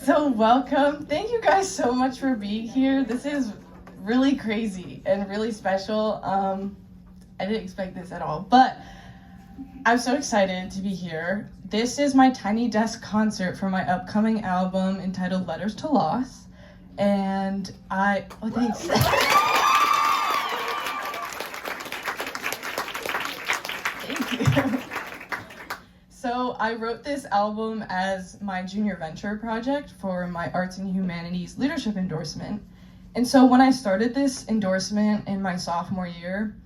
So welcome. Thank you guys so much for being here. This is really crazy and really special. I didn't expect this at all, but I'm so excited to be here. This is my Tiny Desk concert for my upcoming album entitled Letters to Loss. And thanks. Thank you. So I wrote this album as my junior venture project for my Arts and Humanities leadership endorsement. And so when I started this endorsement in my sophomore year,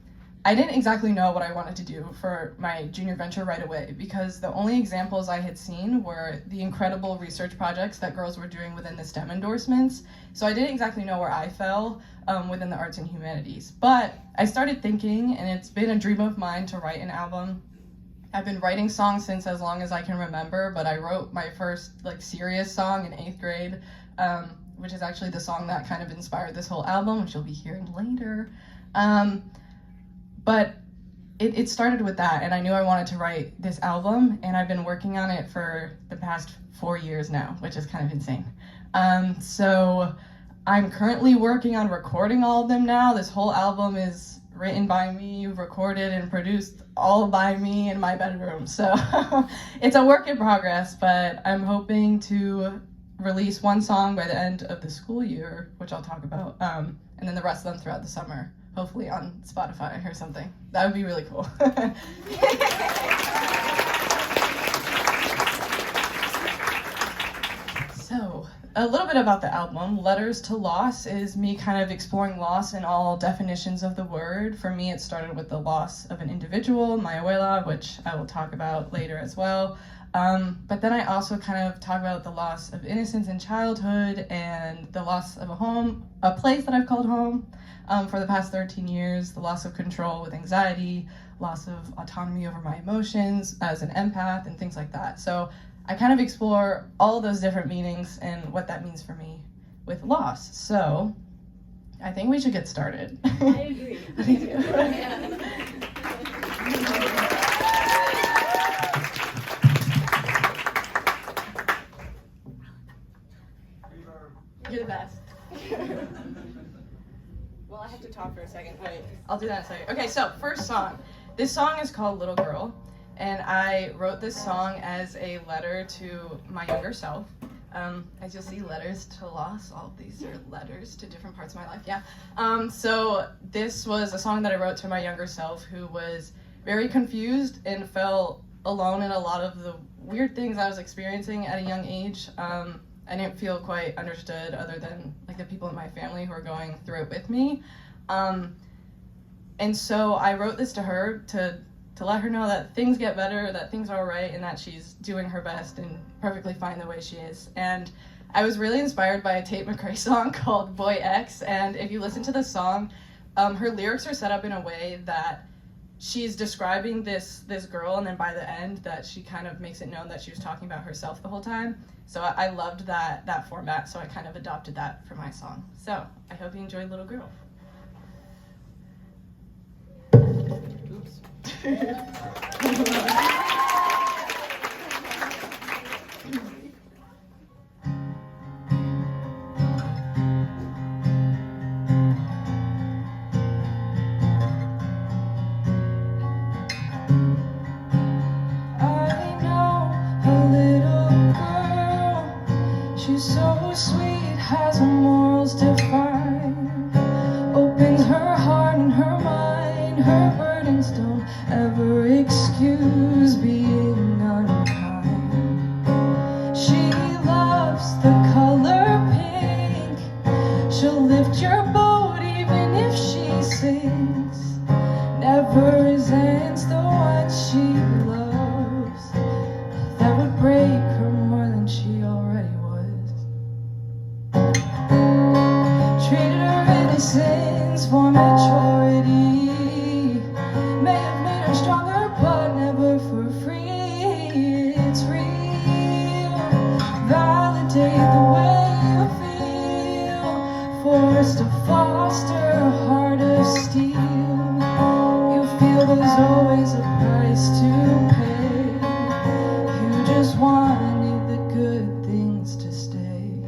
I didn't exactly know what I wanted to do for my junior venture right away, because the only examples I had seen were the incredible research projects that girls were doing within the STEM endorsements. So I didn't exactly know where I fell within the arts and humanities. But I started thinking, and it's been a dream of mine to write an album. I've been writing songs since as long as I can remember, but I wrote my first serious song in 8th grade, which is actually the song that kind of inspired this whole album, which you'll be hearing later. But it started with that, and I knew I wanted to write this album, and I've been working on it for the past 4 years now, which is kind of insane. So I'm currently working on recording all of them now. This whole album is written by me, recorded and produced all by me in my bedroom. So it's a work in progress, but I'm hoping to release one song by the end of the school year, which I'll talk about, and then the rest of them throughout the summer, hopefully on Spotify or something. That would be really cool. So, a little bit about the album. Letters to Loss is me kind of exploring loss in all definitions of the word. For me, it started with the loss of an individual, my abuela, which I will talk about later as well. But then I also kind of talk about the loss of innocence in childhood and the loss of a home, a place that I've called home for the past 13 years, the loss of control with anxiety, loss of autonomy over my emotions as an empath, and things like that. So I kind of explore all of those different meanings and what that means for me with loss. So I think we should get started. I agree. Thank you. You're the best. Well, I have to talk for a second. Wait, I'll do that in a second. Okay, so first song. This song is called Little Girl, and I wrote this song as a letter to my younger self. As you'll see, letters to loss. All of these are letters to different parts of my life, yeah. So this was a song that I wrote to my younger self, who was very confused and felt alone in a lot of the weird things I was experiencing at a young age. I didn't feel quite understood, other than the people in my family who were going through it with me. And so I wrote this to her to let her know that things get better, that things are all right, and that she's doing her best and perfectly fine the way she is. And I was really inspired by a Tate McRae song called Boy X, and if you listen to the song, her lyrics are set up in a way that she's describing this girl, and then by the end that she kind of makes it known that she was talking about herself the whole time. So I loved that format, so I kind of adopted that for my song. So I hope you enjoy Little Girl. Oops. She's so sweet, has her morals defined, opens her heart and her mind, her burdens don't ever excuse being unkind. She loves the color pink, she'll lift your boat even if she sinks, never resents the one she loves, that would break her more than she already was. Treated her innocence for maturity, may have made her stronger but never for free. It's real, validate the way you feel, forced to foster a heart of steel. You feel there's always a price to pay, you just want to need the good things to stay.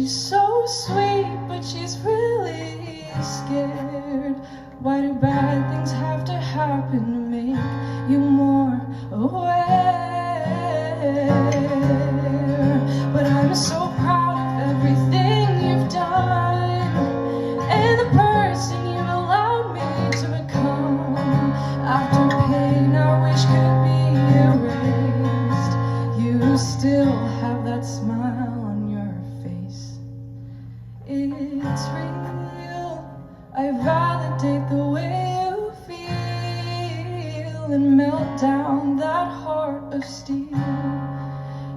she's so sweet, but she's really scared. Why do bad things have to happen to make you more aware? But I'm so proud of everything you've done and the person you've allowed me to become. After pain I wish could be erased, you still have that smile on your face. It's real, I validate the way you feel and melt down that heart of steel.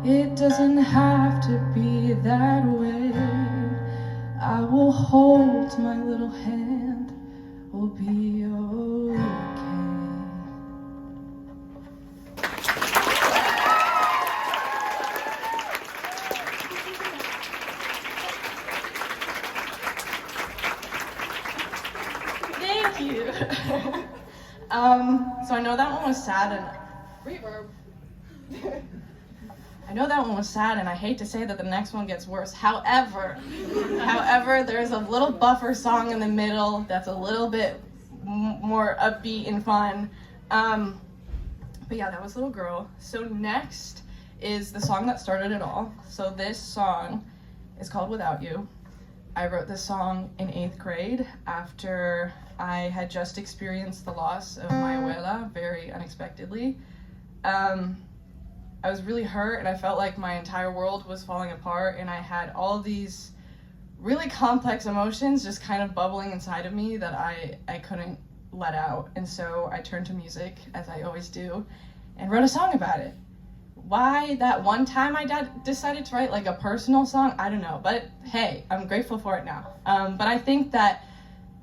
It doesn't have to be that way. I will hold my little hand, we'll be okay. Thank you. So I know that one was sad and reverb. I know that one was sad, and I hate to say that the next one gets worse. However, there's a little buffer song in the middle that's a little bit more upbeat and fun. But yeah, that was Little Girl. So next is the song that started it all. So this song is called Without You. I wrote this song in 8th grade after I had just experienced the loss of my abuela very unexpectedly. I was really hurt, and I felt like my entire world was falling apart, and I had all these really complex emotions just kind of bubbling inside of me that I couldn't let out. And so I turned to music, as I always do, and wrote a song about it. Why that one time I decided to write like a personal song, I don't know, but hey, I'm grateful for it now. But I think that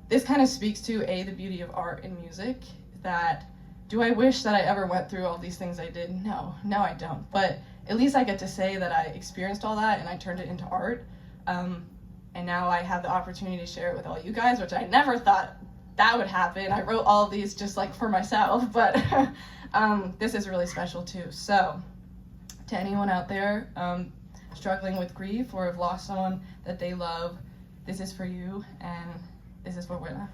this kind of speaks to the beauty of art and music. That do I wish that I ever went through all these things I did? No, I don't. But at least I get to say that I experienced all that and I turned it into art. And now I have the opportunity to share it with all you guys, which I never thought that would happen. I wrote all of these just like for myself, but this is really special too. So to anyone out there struggling with grief or have lost someone that they love, this is for you, and this is for Willa.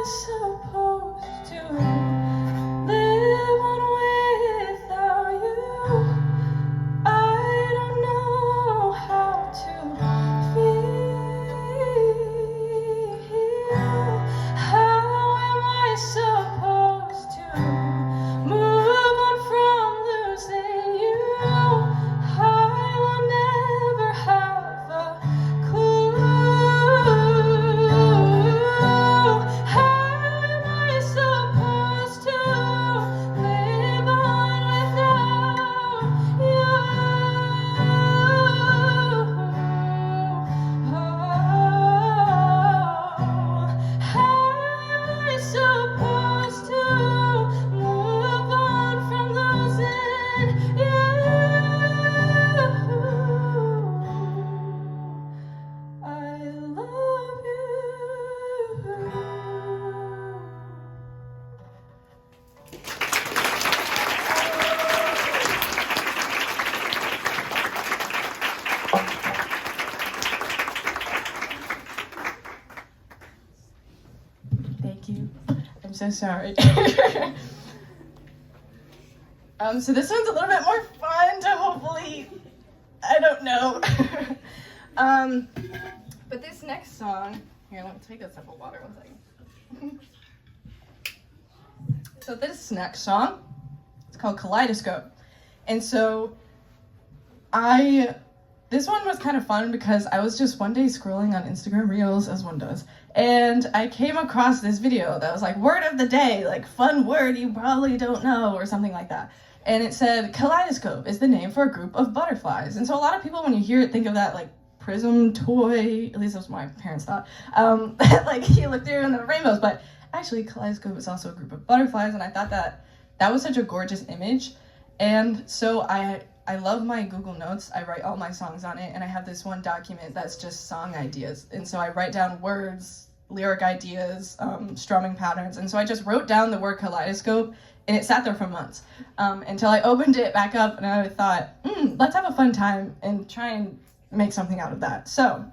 I supposed to live on without you? I don't know how to feel. How am I supposed to move on from losing you? I will never have a clue. How am I supposed to live on without you? How am I supposed to move on from losing you? I love you. Thank you. I'm so sorry. So this one's a little bit more fun to hopefully, I don't know. But this next song, here, let me take a sip of water 1 second. So this next song, it's called Kaleidoscope. And so this one was kind of fun because I was just one day scrolling on Instagram Reels, as one does, and I came across this video that was like, word of the day, like fun word you probably don't know, or something like that. And it said, kaleidoscope is the name for a group of butterflies. And so a lot of people, when you hear it, think of that like prism toy, at least that's what my parents thought, like you look through and the rainbows, but actually kaleidoscope is also a group of butterflies, and I thought that was such a gorgeous image. And so I love my Google Notes. I write all my songs on it, and I have this one document that's just song ideas. And so I write down words, lyric ideas, strumming patterns. And so I just wrote down the word kaleidoscope, and it sat there for months until I opened it back up, and I thought, let's have a fun time and try and make something out of that. So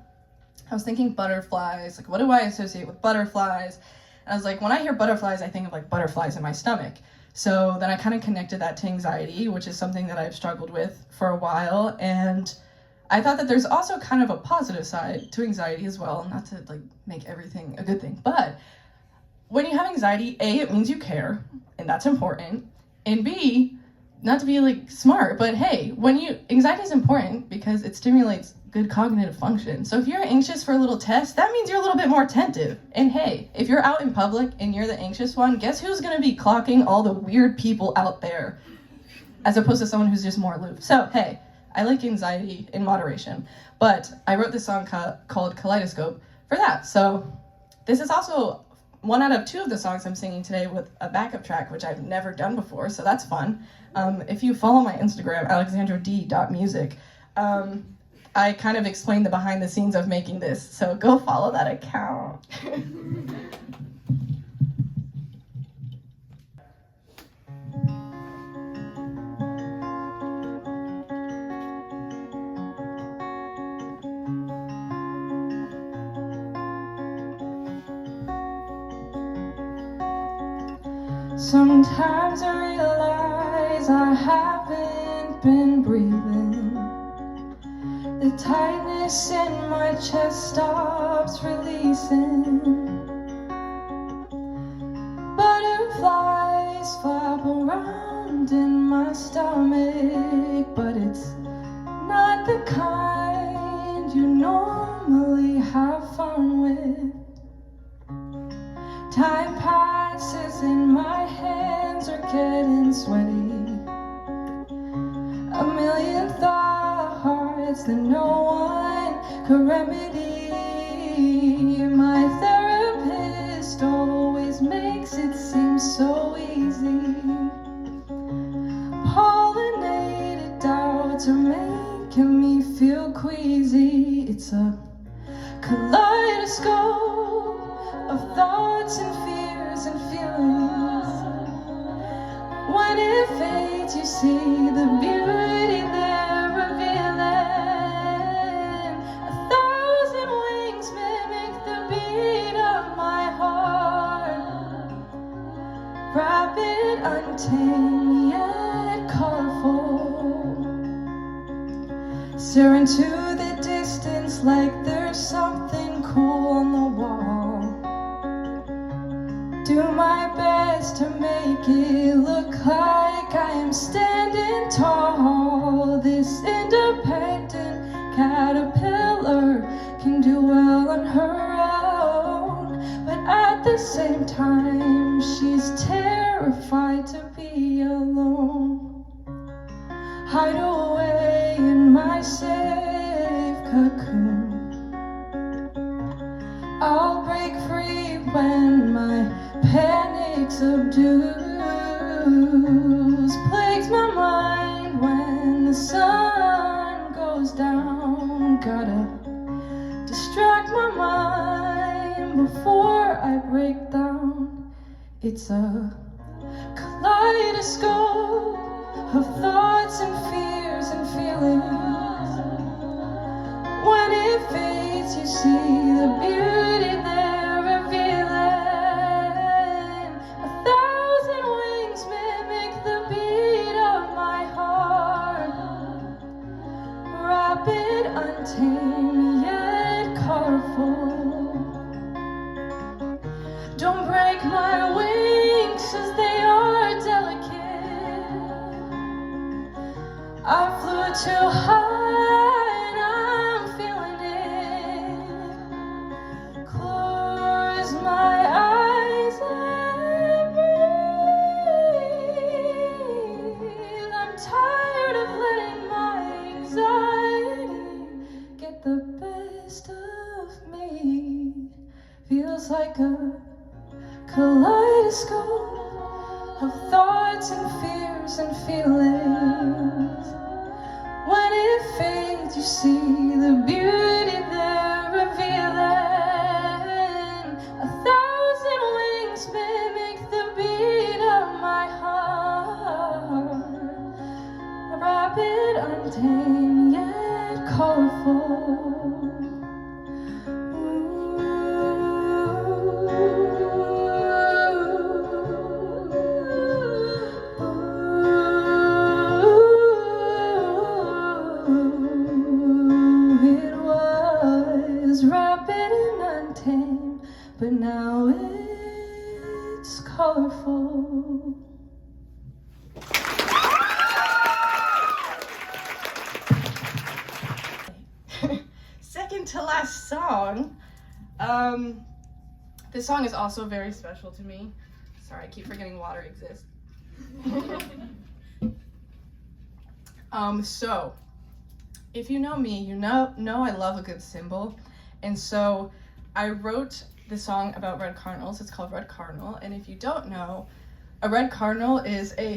I was thinking butterflies, like what do I associate with butterflies? And I was like, when I hear butterflies, I think of like butterflies in my stomach. So then I kind of connected that to anxiety, which is something that I've struggled with for a while. And I thought that there's also kind of a positive side to anxiety as well, not to like make everything a good thing. But when you have anxiety, A, it means you care, and that's important. And B, not to be like smart, but hey, anxiety is important because it stimulates good cognitive function. So if you're anxious for a little test, that means you're a little bit more attentive. And hey, if you're out in public and you're the anxious one, guess who's gonna be clocking all the weird people out there as opposed to someone who's just more aloof. So hey, I like anxiety in moderation, but I wrote this song called Kaleidoscope for that. So this is also 1 out of 2 of the songs I'm singing today with a backup track, which I've never done before, so that's fun. If you follow my Instagram, alexandrad.music, I kind of explain the behind the scenes of making this, so go follow that account. Sometimes I realize I haven't been breathing. The tightness in my chest stops releasing. Butterflies flap around in my stomach, but it's not the kind you normally have fun with. Time passes and my hands are getting sweaty. A million thoughts that no one could remedy. My therapist always makes it seem so easy. Pollinated doubts are making me feel queasy. It's a kaleidoscope of thoughts and fears and feelings. When it fades, you see the beauty they're revealing. 1,000 rapid, untamed, yet colorful. Stare into the distance like there's something cool on the wall. Do my best to make it look like I am standing tall. This independent caterpillar can do well on her own, but at the same time she's terrified to be alone. Hide away in my safe cocoon. I'll break free when my panic subdues. Plagues my mind when the sun goes down. Gotta distract my mind before I break down. It's a kaleidoscope of thoughts and fears and feelings. When it fades, you see the beauty there revealing. 1,000 wings mimic the beat of my heart. Rapid, untamed, yet colorful. Don't break my wings, 'cause they are delicate. I flew too high and I'm feeling it. Close my eyes and breathe. I'm tired of letting my anxiety get the best of me. Feels like a kaleidoscope of thoughts and fears and feelings. When it fades, you see the beauty there revealing. 1,000 wings mimic the beat of my heart. Rapid, untamed, yet colorful. But now it's colorful. Second to last song. This song is also very special to me. Sorry, I keep forgetting water exists. So, if you know me, you know I love a good symbol. And so I wrote the song about red cardinals. It's called Red Cardinal. And if you don't know, a red cardinal is a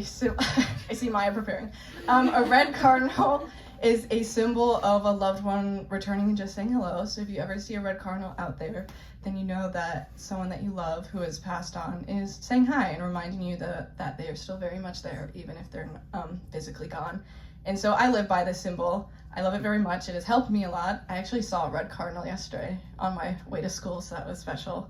I see Maya preparing. A red cardinal is a symbol of a loved one returning and just saying hello. So if you ever see a red cardinal out there, then you know that someone that you love who has passed on is saying hi and reminding you that they are still very much there, even if they're physically gone. And so I live by this symbol. I love it very much. It has helped me a lot. I actually saw a red cardinal yesterday on my way to school, so that was special.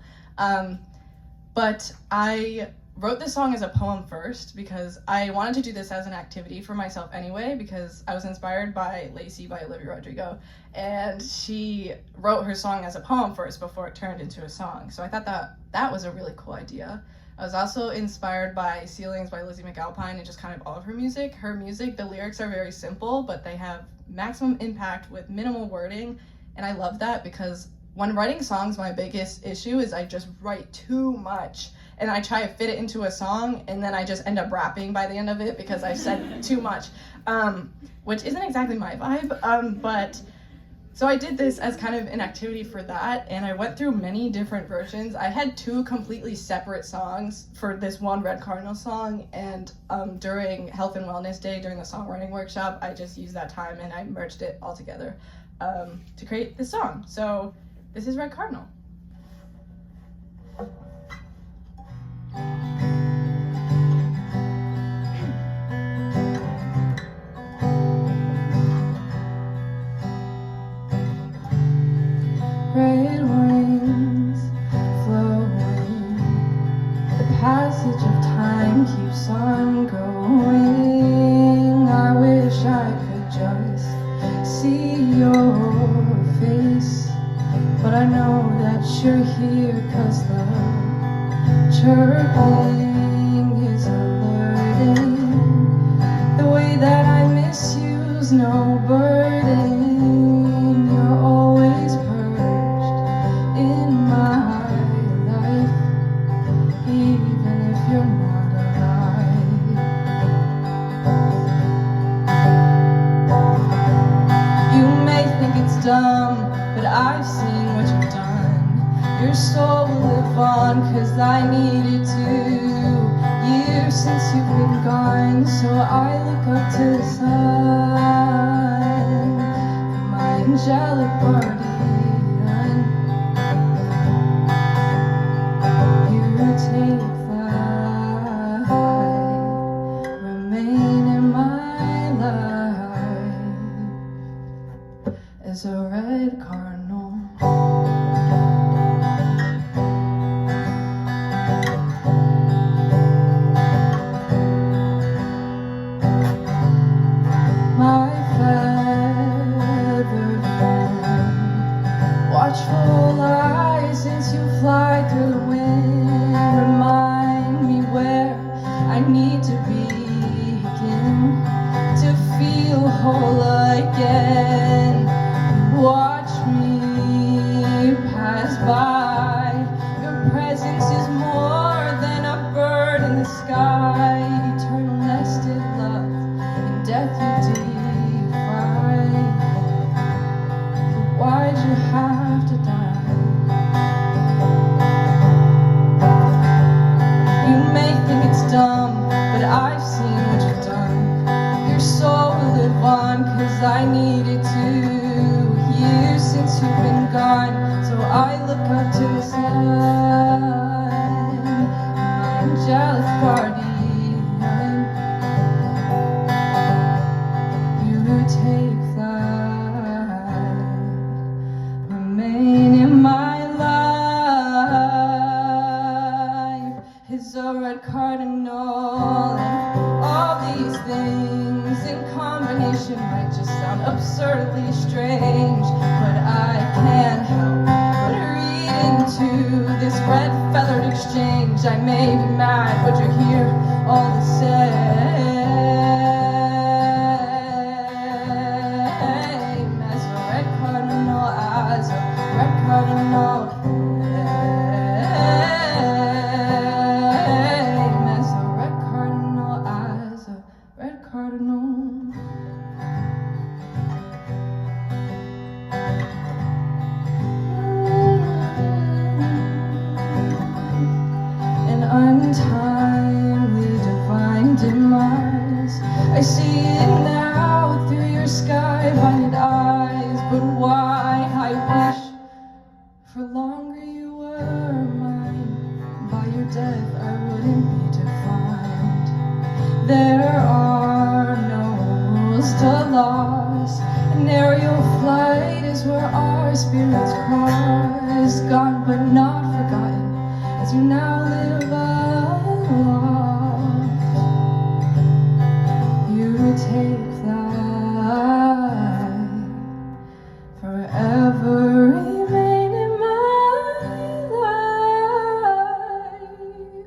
But I wrote this song as a poem first because I wanted to do this as an activity for myself anyway, because I was inspired by Lacey by Olivia Rodrigo, and she wrote her song as a poem first before it turned into a song. So I thought that was a really cool idea. I was also inspired by Ceilings by Lizzie McAlpine and just kind of all of her music. Her music, the lyrics are very simple, but they have maximum impact with minimal wording, and I love that because when writing songs, my biggest issue is I just write too much and I try to fit it into a song, and then I just end up rapping by the end of it because I said too much, which isn't exactly my vibe, but so I did this as kind of an activity for that, and I went through many different versions. I had 2 completely separate songs for this one Red Cardinal song, and during Health and Wellness Day, during the songwriting workshop, I just used that time and I merged it all together to create this song. So this is Red Cardinal. Red wings flowing, the passage of time keeps on going. I wish I could just see your face, but I know that you're here 'cause the chirping is alerting. The way that I miss you's no burden. You're always perched in my life, even if you're not alive. You may think it's dumb, but I've seen what you've done. Your soul will live on 'cause I needed to. Years since you've been gone, so I look up to the sun, my angelic guardian. You take flight, remain in my life as a red cardinal. Watchful eyes since you fly through the wind, remind me where I need to begin to feel whole again. Watch me pass by. Your presence is more than a bird in the sky, eternal nested love in death you defy. But why'd you have to die? You may think it's dumb, but I've seen what you've done. Your soul will live on 'cause I needed to. Years since you've been gone, so I look up to the sun, my angelic guardian. You take flight, remain in my life is a red cardinal. And all these things in combination might just sound absurdly strange, but I can't help but read into this red feathered exchange. I may be mad, but you're here all the same. As a red cardinal, as a red cardinal, as a red cardinal, as a red cardinal. An untimely divine demise, I see it now through your sky-blinded eyes. But why? I wish for longer you were mine. By your death I wouldn't be defined. There are no rules to loss. An aerial flight is where our spirits cross. Gone but not forgotten, as you now live aloft. You take flight, forever remain in my life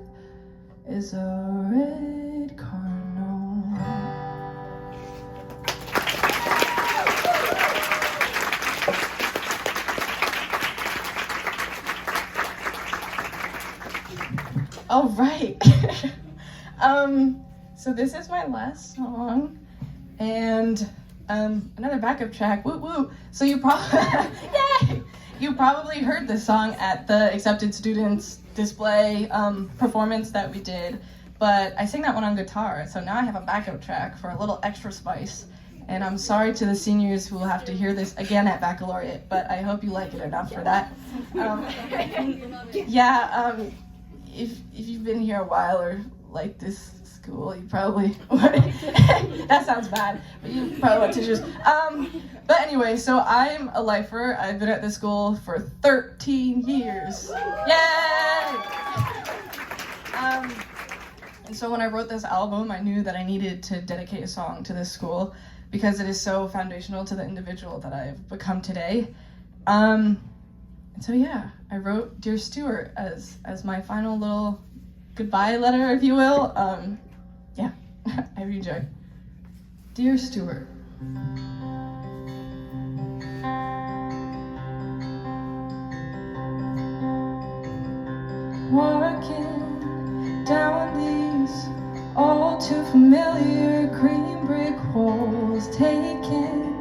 is a red cardinal. All right. So this is my last song, and another backup track. Woo woo! So you probably, yay! You probably heard this song at the accepted students display performance that we did, but I sing that one on guitar. So now I have a backup track for a little extra spice. And I'm sorry to the seniors who will have to hear this again at baccalaureate, but I hope you like it enough for that. If you've been here a while or like this school, you probably that sounds bad, but you probably want tissues. But anyway, so I'm a lifer. I've been at this school for 13 years. Yay! And so when I wrote this album, I knew that I needed to dedicate a song to this school because it is so foundational to the individual that I've become today. And so yeah, I wrote Dear Stuart as my final little goodbye letter, if you will. Yeah, I hope you enjoy. Dear Stuart. Walking down these all too familiar green brick halls, taking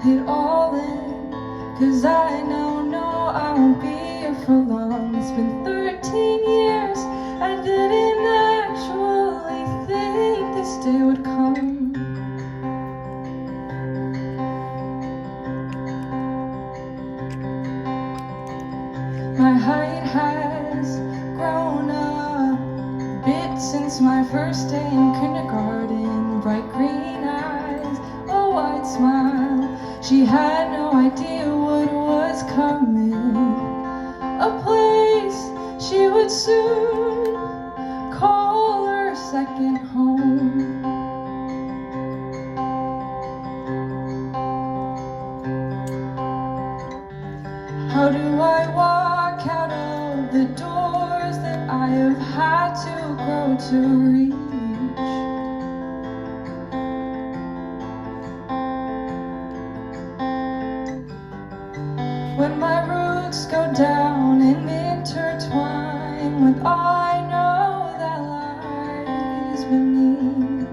it all in, 'cause I now know I won't be here for long. It's been 13 years, I didn't actually think this day would come. My height has grown a bit since my first day in kindergarten. Bright green eyes, a wide smile. She had no idea what was coming. A place she would soon call her second home. How do I walk out of the doors that I have had to grow to reach? When my roots go down and intertwine with all I know that lies beneath.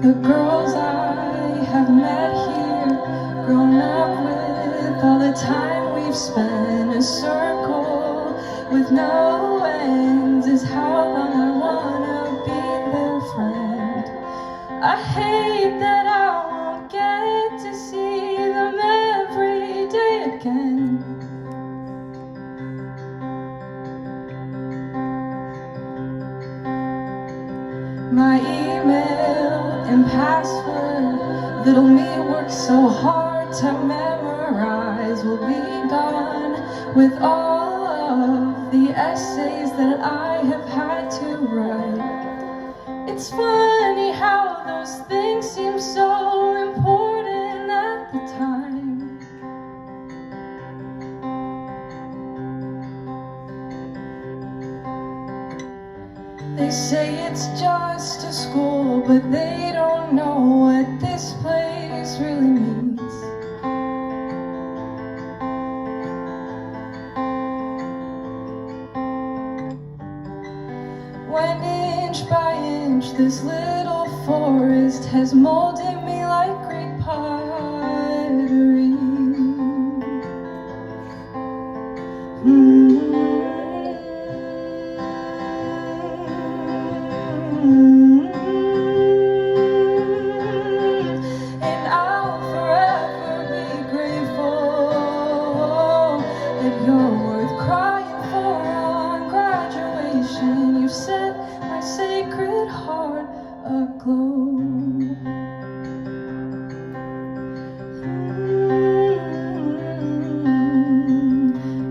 The girls I have met here, grown up with, all the time we've spent, a circle with no ends, is how long I wanna be their friend. I hate that I won't get to see them every day again. My email and password, little me works so hard to memorize, will be gone with all of the essays that I have had to write. It's funny how those things seem so important at the time. They say it's just a school, but they don't know what this place really means. When inch by inch this little forest has molded me like great pottery. And I'll forever be grateful that you're worth crying for on graduation. You've set my sacred heart aglow.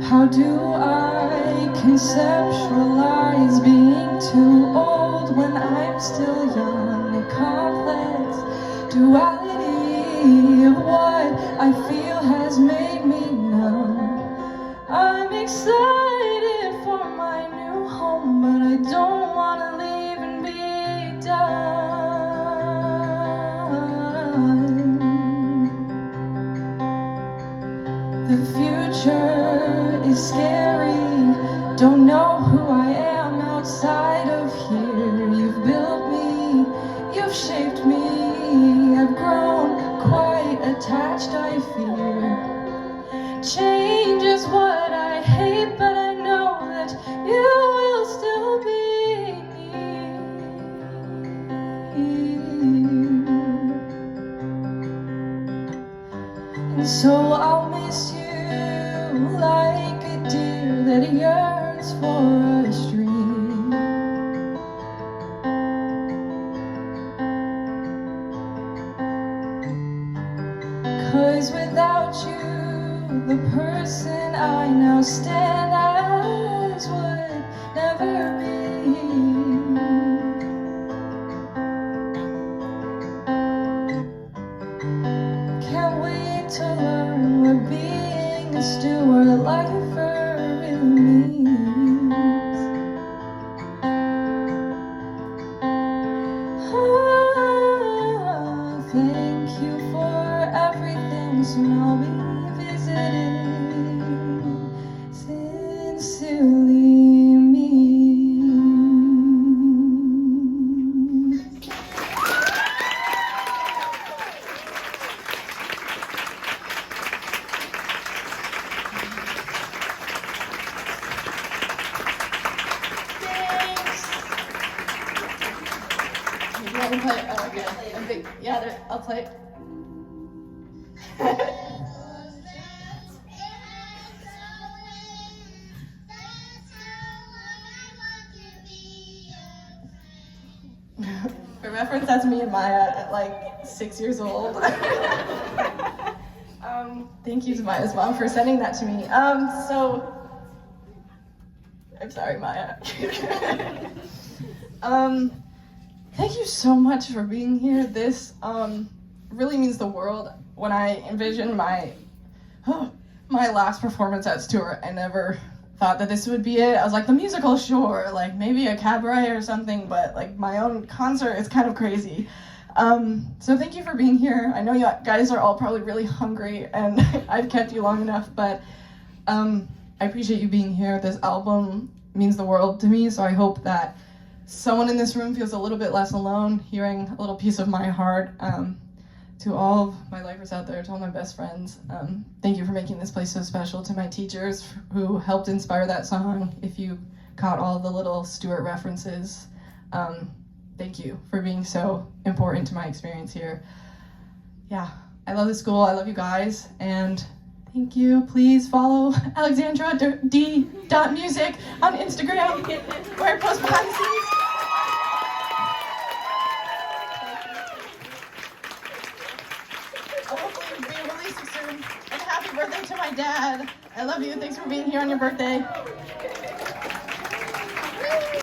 How do I conceptualize being too old when I'm still young? A complex duality of what I feel has made me numb. I'm excited for my new home, but I don't want to leave and be done. The future is scary, don't know who I am outside of here. You've built me, you've shaped me, I've grown quite attached, I fear. Change is what I hate, but I know that you will still be near. And so I'll miss you like a deer that yearns for a stream. 'cause without you, the person I now stand as would never be. Can't wait to learn what being a Stuart lifer really means. Thank you for everything, soon I'll be visiting. Sincerely me. You want to play? Oh, okay. Yeah, I'll play. For reference, that's me and Maya at like 6 years old. Thank you to Maya's mom for sending that to me. So, I'm sorry, Maya. Thank you so much for being here. This really means the world. When I envisioned my last performance at Stuart, I never thought that this would be it. I was like, the musical, sure, like maybe a cabaret or something, but like my own concert is kind of crazy. So thank you for being here. I know you guys are all probably really hungry and I've kept you long enough, but I appreciate you being here. This album means the world to me, so I hope that someone in this room feels a little bit less alone, hearing a little piece of my heart. To all of my lifers out there, to all my best friends, thank you for making this place so special. To my teachers who helped inspire that song, if you caught all the little Stuart references, thank you for being so important to my experience here. Yeah, I love the school, I love you guys, and thank you. Please follow Alexandra D.music on Instagram, where I post behind the scenes. Hopefully be releasing soon. And happy birthday to my dad. I love you. Thanks for being here on your birthday.